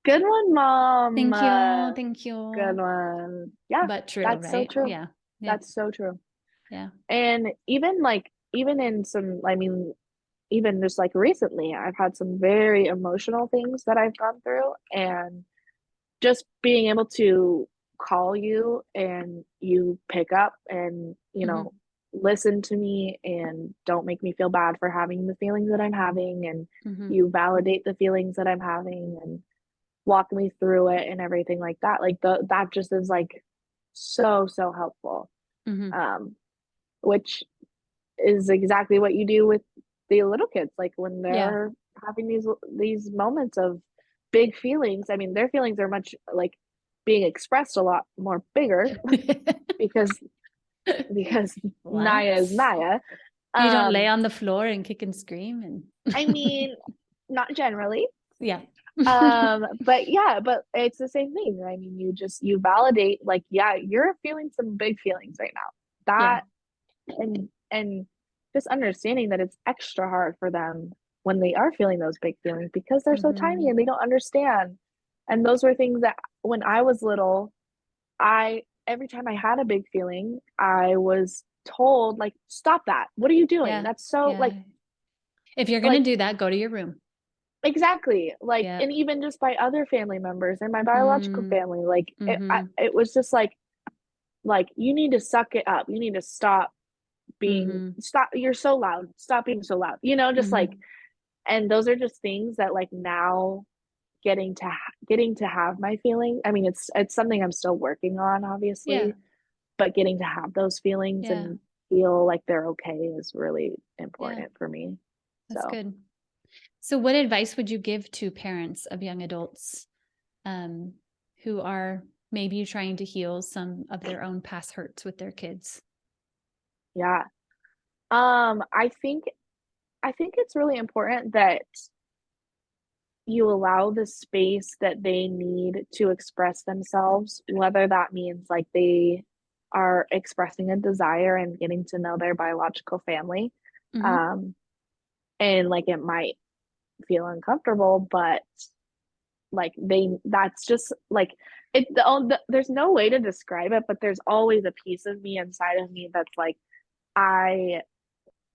Good one, mom. Thank you. Thank Good you. one. Yeah, But true, that's so right? true. Yeah. Yep. That's so true. Yeah. And even like even in some, I mean, even just like recently, I've had some very emotional things that I've gone through, and just being able to call you and you pick up and, Mhm. listen to me and don't make me feel bad for having the feelings that I'm having, and Mhm. you validate the feelings that I'm having and walk me through it and everything like that. Like that just is like so, so helpful. Mhm. Um, which is exactly what you do with the little kids, like, when Yeah. they're having these moments of big feelings. I mean, their feelings are much, like, being expressed a lot more bigger because because Naya is What? Naya. You don't lay Um, on the floor and kick and scream I and mean, not generally, yeah. but yeah, but it's the same thing. I mean, you validate, like, yeah, you're feeling some big feelings right now. Yeah. That and just understanding that it's extra hard for them when they are feeling those big feelings because they're so tiny Mhm. and they don't understand. And those were things that when I was little, I every time I had a big feeling, I was told, like, stop that. What are you doing? Yeah. That's so, Yeah. If you're gonna like do that, go to your room. exactly. Like, Yeah. and even just by other family members and my biological Mm. family, like Mhm. it was just like you need to suck it up. You need to Mhm. stop, you're so loud, stop being so loud, just like. Mhm. And those are just things that, like, now getting to have my feeling. I mean, it's something I'm still working on, Yeah. obviously, but getting to have those feelings Yeah. and feel like they're okay is really Yeah. important for me. That's So, good. So what advice would you give to parents of young adults um, who are maybe trying to heal some of their own past hurts with their kids? yeah. I think it's really important that you allow the space that they need to express themselves, whether that means, like, they are expressing a desire and getting to know their biological family. Mhm. Um, and, like, it might feel uncomfortable, but, like, that's just like there's no way to describe it, but there's always a piece of me inside of me that's like, I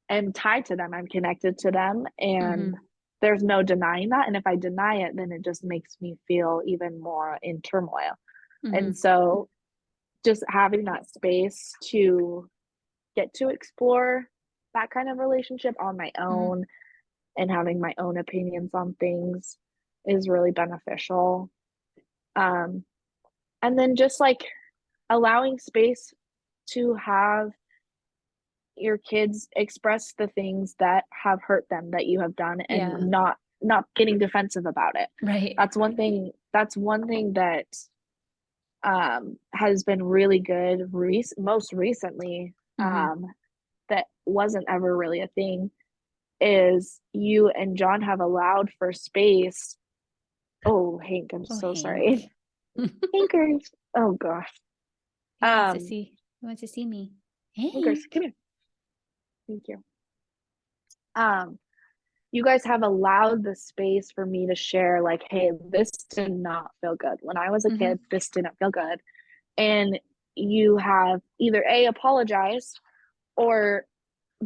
am tied to them, I'm connected to them, and Mhm. there's no denying that. And if I deny it, then it just makes me feel even more in turmoil. And Mhm. so just having that space to get to explore that kind of relationship on my Mhm. own and having my own opinions on things is really beneficial. Um, and then just like allowing space to have your kids express the things that have hurt them that you have done, and Yeah. not getting defensive about it. Right. That's one thing that has been really good most recently, Mhm. that wasn't ever really a thing, is you and John have allowed for space. Oh, Hank, I'm Oh, so sorry. Hank. Hankers. Oh gosh. He wants to Um, see. He wants to see me. Hankers, Hank. come here. Thank you. Um, you guys have allowed the space for me to share, like, hey, this did not feel good. When I was a kid, Mhm. this didn't feel good. And you have either A, apologized, or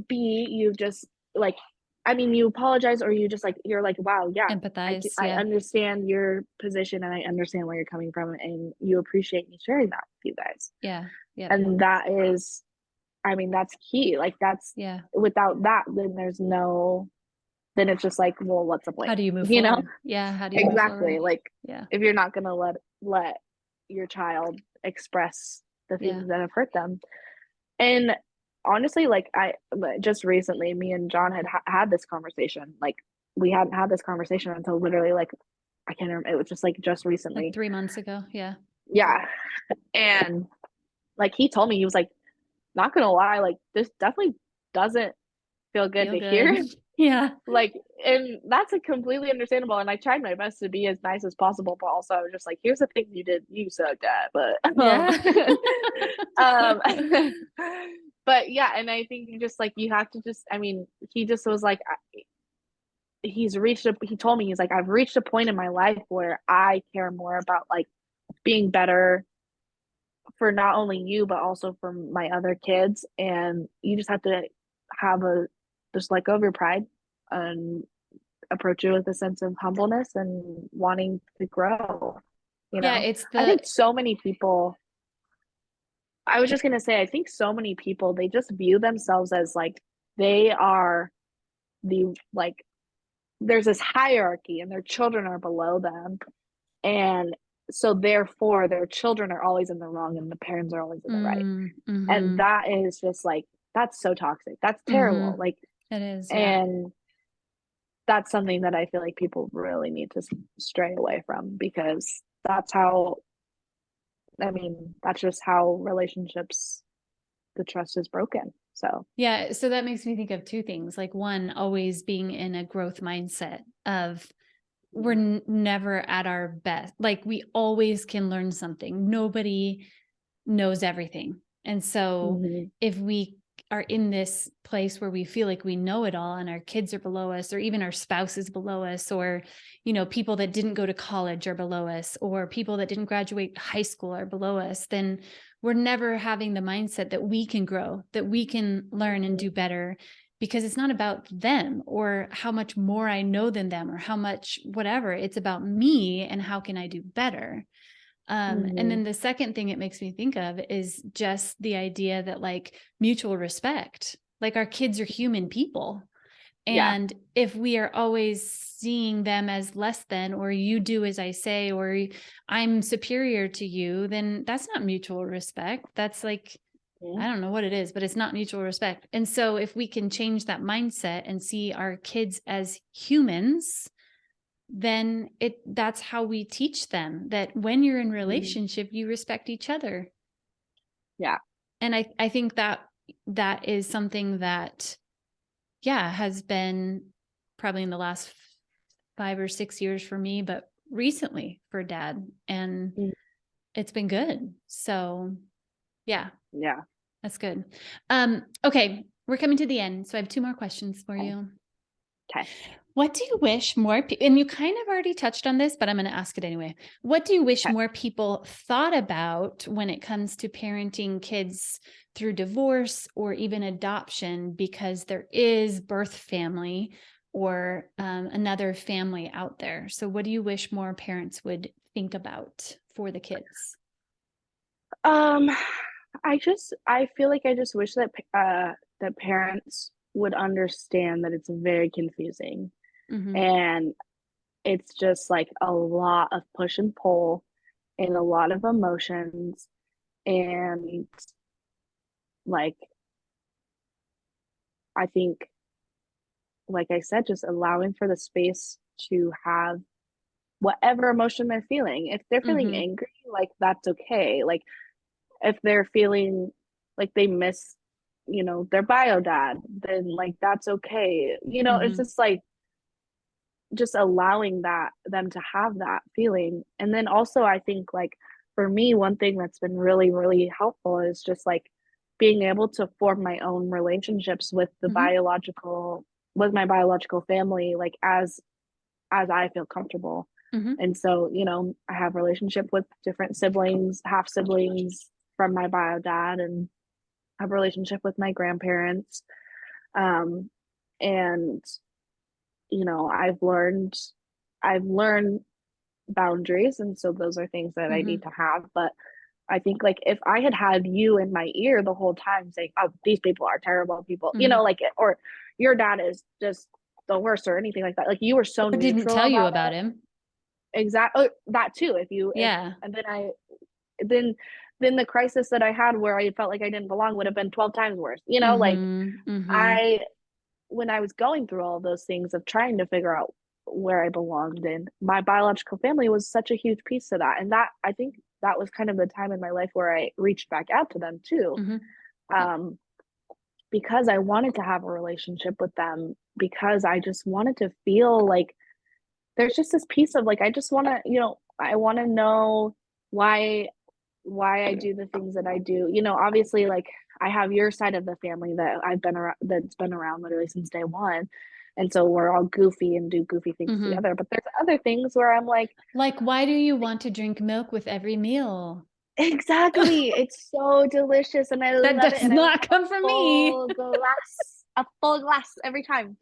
B, you just like, I mean, you apologize, or you just like, you're like, wow, yeah, Empathize. I Yeah. understand your position and I understand where you're coming from, and you appreciate me sharing that with you guys. Yeah. Yep. And that is, I mean, that's key. Like, that's Yeah. without that, then it's just like, well, what's the How point? do you move You know? forward? Yeah. How do you move Exactly. forward? Like, Yeah. if you're not gonna let your child express the Yeah. things that have hurt them. And honestly, like, I just recently, me and John had this conversation. Like, we hadn't had this conversation until literally, like, I can't remember. It was just like just Like recently. 3 months ago. Yeah. Yeah. And like he told me, he was like, not gonna lie, like, this definitely doesn't feel good Feel to good. hear. Yeah. Like, and that's a completely understandable. And I tried my best to be as nice as possible, but also I was just like, here's the thing you did, you sucked at. But Yeah. um but yeah, and I think you just like, you have to just, I mean, he just was like, he told me, he's like, I've reached a point in my life where I care more about, like, being better for not only you but also for my other kids, and you just have to just let go of your pride and approach it with a sense of humbleness and wanting to grow. Yeah, I think so many people, I was just going to say, I think so many people, they just view themselves as like they are like, there's this hierarchy and their children are below them. And so therefore their children are always in the wrong and the parents are always in the right. And that is just like, that's so toxic. That's terrible. Like, it is. Yeah. and that's something that I feel like people really need to stray away from, because that's how, I mean, that's just how relationships, the trust is broken. So, yeah. So that makes me think of two things. Like, one, always being in a growth mindset of we're never at our best. Like, we always can learn something. Nobody knows everything. And so if we are in this place where we feel like we know it all and our kids are below us, or even our spouse is below us, or, people that didn't go to college are below us, or people that didn't graduate high school are below us, then we're never having the mindset that we can grow, that we can learn and do better, because it's not about them or how much more I know than them or how much whatever. It's about me and how can I do better. And then the second thing it makes me think of is just the idea that, like, mutual respect, like, our kids are human people. And if we are always seeing them as less than, or you do as I say, or I'm superior to you, then that's not mutual respect. That's like, I don't know what it is, but it's not mutual respect. And so if we can change that mindset and see our kids as humans, then that's how we teach them that when you're in relationship, you respect each other. Yeah. And I think that is something that, has been probably in the last 5 or 6 years for me, but recently for Dad. And it's been good. So yeah. Yeah. That's good. Okay. We're coming to the end. So I have 2 more questions for you. Okay. What do you wish more people, and you kind of already touched on this, but I'm going to ask it anyway. What do you wish more people thought about when it comes to parenting kids through divorce or even adoption, because there is birth family or another family out there? So what do you wish more parents would think about for the kids? I feel like I just wish that that parents would understand that it's very confusing. And it's just like a lot of push and pull and a lot of emotions, and like, I think, like I said, just allowing for the space to have whatever emotion they're feeling. If they're feeling angry, like, that's okay. Like, if they're feeling like they miss, their bio dad, then like that's okay. It's just like, just allowing them to have that feeling. And then also, I think, like, for me, one thing that's been really, really helpful is just like being able to form my own relationships with with my biological family, like, as I feel comfortable. And so, I have relationship with different siblings, half siblings from my bio dad, and have a relationship with my grandparents. And I've learned boundaries, and so those are things that I need to have. But I think, like, if I had you in my ear the whole time saying, "Oh, these people are terrible people," like, or your dad is just the worst, or anything like that, like, you were so Or didn't neutral tell you about about it. him. Exactly. That too. And then the crisis that I had where I felt like I didn't belong would have been 12 times worse. Like, I when I was going through all of those things of trying to figure out where I belonged in, my biological family was such a huge piece of that. And that, I think, that was kind of the time in my life where I reached back out to them too. Because I wanted to have a relationship with them, because I just wanted to feel like there's just this piece of, like, I just want to, I want to know why I do the things that I do. Obviously, like, I have your side of the family that I've been around, that's been around literally since day one. And so we're all goofy and do goofy things together. But there's other things where I'm like, why do you want to drink milk with every meal? Exactly. It's so delicious and I That love it. does And I want not to have come a from me. full glass a full glass every time.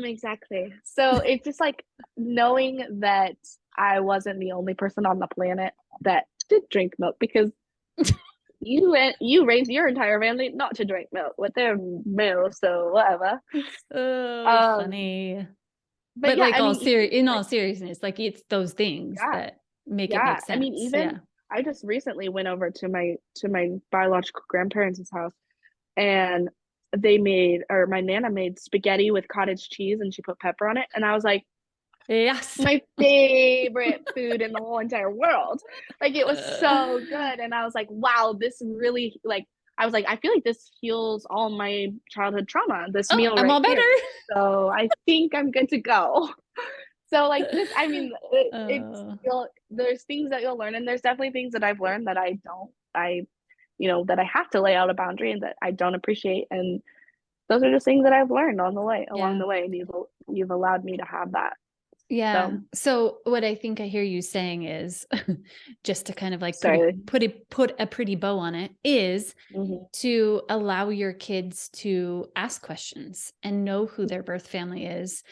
Exactly. So it's just like knowing that I wasn't the only person on the planet that did drink milk, because you raised your entire family not to drink milk with their milk, so whatever. Oh, Um, funny. but But yeah, like I mean, even in like, all seriousness, like it's those things yeah, that make it yeah. make I mean, sense. even Yeah. I just recently went over to my biological grandparents' house, and they made, or my nana made spaghetti with cottage cheese, and she put pepper on it, and I was like, Yes. my favorite food in the whole entire world. Like, it was so good. And I was like, wow, this really, like, I was like, I feel like this heals all my childhood trauma, this Oh, meal I'm right all better. here. So I think I'm good to go. So like, just, I mean, it's, Oh, there's things that you'll learn, and there's definitely things that I've learned that that I have to lay out a boundary and that I don't appreciate. And those are just things that I've learned on the way, along yeah. the way. And you've allowed me to have that. Yeah. So So what I think I hear you saying is just to kind of like sorry. put a pretty bow on it is Mhm. to allow your kids to ask questions and know who their birth family is.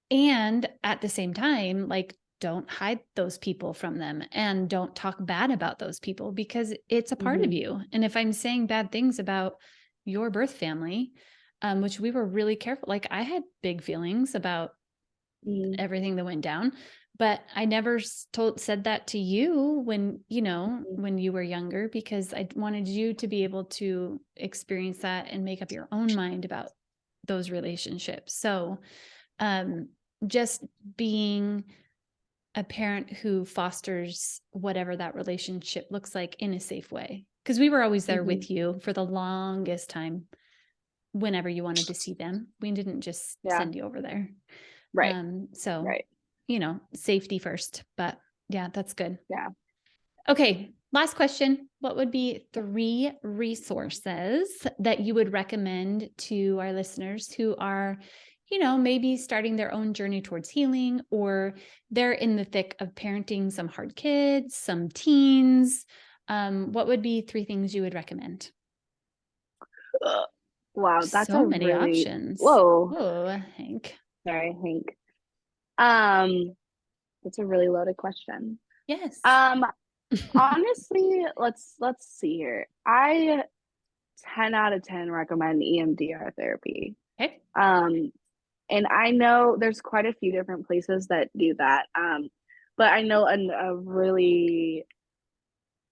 And at the same time, like don't hide those people from them and don't talk bad about those people because it's a part of Mhm. you. And if I'm saying bad things about your birth family, which we were really careful, like I had big feelings about Mhm. everything that went down, but I never said that to you when, Mhm. when you were younger, because I wanted you to be able to experience that and make up your own mind about those relationships. So, um, just being a parent who fosters whatever that relationship looks like in a safe way. Because we were always there Mhm. with you for the longest time whenever you wanted to see them. We didn't just Yeah. send you over there. Right. So, Right. safety first, but yeah, that's good. Yeah. Okay, last question. What would be 3 resources that you would recommend to our listeners who are, maybe starting their own journey towards healing, or they're in the thick of parenting some hard kids, some teens? What would be 3 things you would recommend? Ugh. Wow, that's a So many really, options. whoa. Oh, Hank. Sorry, Hank. Um, that's a really loaded question. Yes. Um, Honestly, let's see here. I 10 out of 10 recommend EMDR therapy. Okay. Um, and I know there's quite a few different places that do that. But I know a really,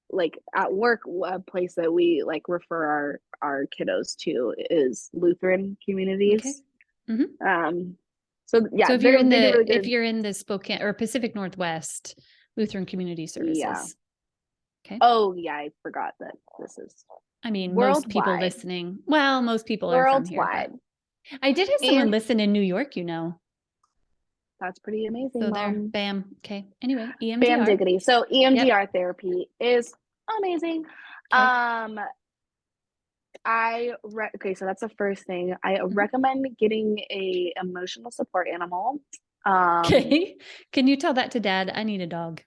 like, at work, a place that we like refer our kiddos to is Lutheran Okay. communities. Mhm. Um, so So yeah, they do really if good. you're in the Spokane or Pacific Northwest Lutheran Community Yeah. Services. Okay. Oh yeah, I forgot that this is I mean, most people worldwide. listening, well, most people are from here, but Worldwide. I did have someone And listen in New York. that's pretty amazing, So there, mom. bam. Okay. Anyway, Bam EMDR. diggity. So Yep. EMDR therapy is amazing. Okay. Um, okay, so that's the first thing. I Mhm. recommend getting a emotional support animal. Um, Okay. Can you tell that to dad? I need a dog.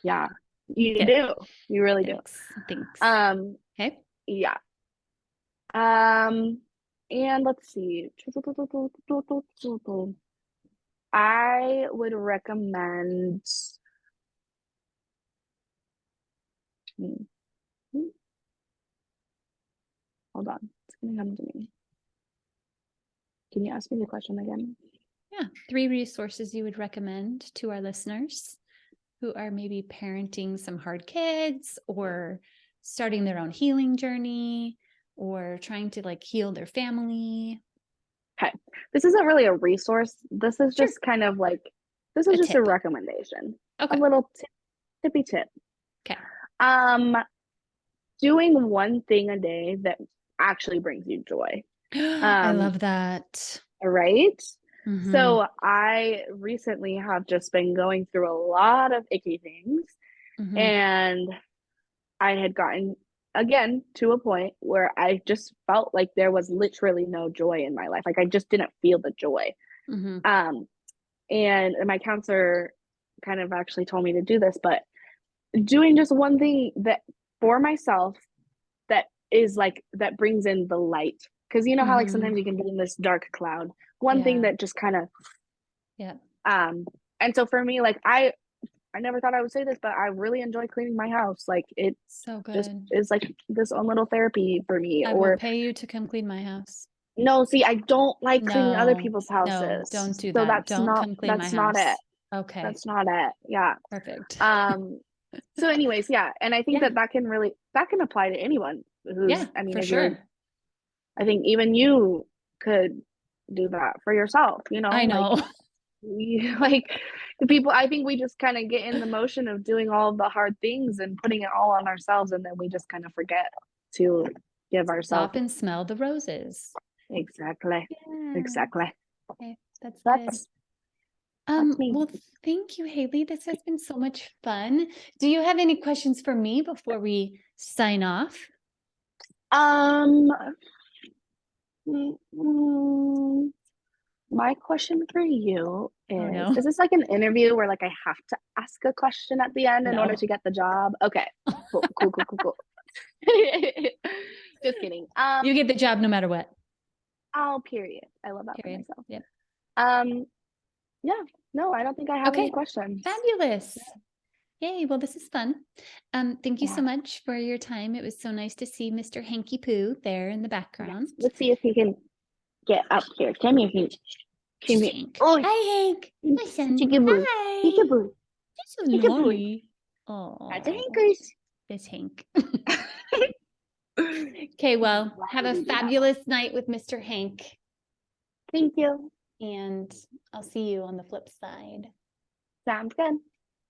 yeah, you Okay. do. You really do. Thanks. Thanks. Um, Okay. yeah. Um, and let's see. I would recommend. hmm, hmm, Hold on, it's gonna come to me. Can you ask me the question again? Yeah. 3 resources you would recommend to our listeners who are maybe parenting some hard kids or starting their own healing journey or trying to like heal their family. Okay. This isn't really a resource. This is Sure. just kind of like, this is A just a tip. recommendation. A Okay. little tippy tip. Okay. Um, Doing one thing a day that actually brings you joy. I Um, love that. right? Mm-hmm. So I recently have just been going through a lot of icky things, Mm-hmm. and I had gotten again to a point where I just felt like there was literally no joy in my life. Like I just didn't feel the joy. Mm-hmm. Um, and my counselor kind of actually told me to do this, but doing just one thing that for myself that is like that brings in the light, Because you know how like Mhm. sometimes you can be in this dark cloud. One thing Yeah. that just kind of Yeah. and so for me, like I never thought I would say this, but I really enjoy cleaning my house. Like it So just good. is like this own little therapy for me. I will Or pay you to come clean my house. no, see, I don't like cleaning other No, people's no, don't houses. do So that. Don't come clean my that's not it. house. Okay, That's not it. Yeah. perfect. Um so anyways, yeah, and I think Yeah, that that can apply to anyone yeah, who's I mean for if you're sure. I think even you could do that for yourself, you know? I Like know. we like the people I think we just kind of get in the motion of doing all of the hard things and putting it all on ourselves and then we just kind of forget to give ourselves Stop and smell the roses. exactly. Yeah. Exactly. Okay, that's good. That's that's me. Well, thank you, Haley. This has been so much fun. Do you have any questions for me before we sign off? Um mm, mm, my question for you Oh no. is this like an interview where like I have to ask a question at the end in order No. to get the job? Okay. Cool, cool, cool, cool, cool. Just kidding. You get the job no matter what. Oh, period. I love that for Period. myself. Yep. Um, yeah, no, I don't think I have any Okay. questions. Fabulous. Yay. Well, this is fun. Thank you Yeah. so much for your time. It was so nice to see Mr. Hanky Poo there in the Yes. background. Let's see if he can get up here. Come here, Hank. Come here. Hank. Oh, Hi, Hank. My son. peekaboo. Hi. Peekaboo. You're so Peekaboo. naughty. That's a Oh, Hankers. this Hank. Okay, well, have a fabulous night with Mr. Hank, Thank you. and I'll see you on the flip side. Sounds good.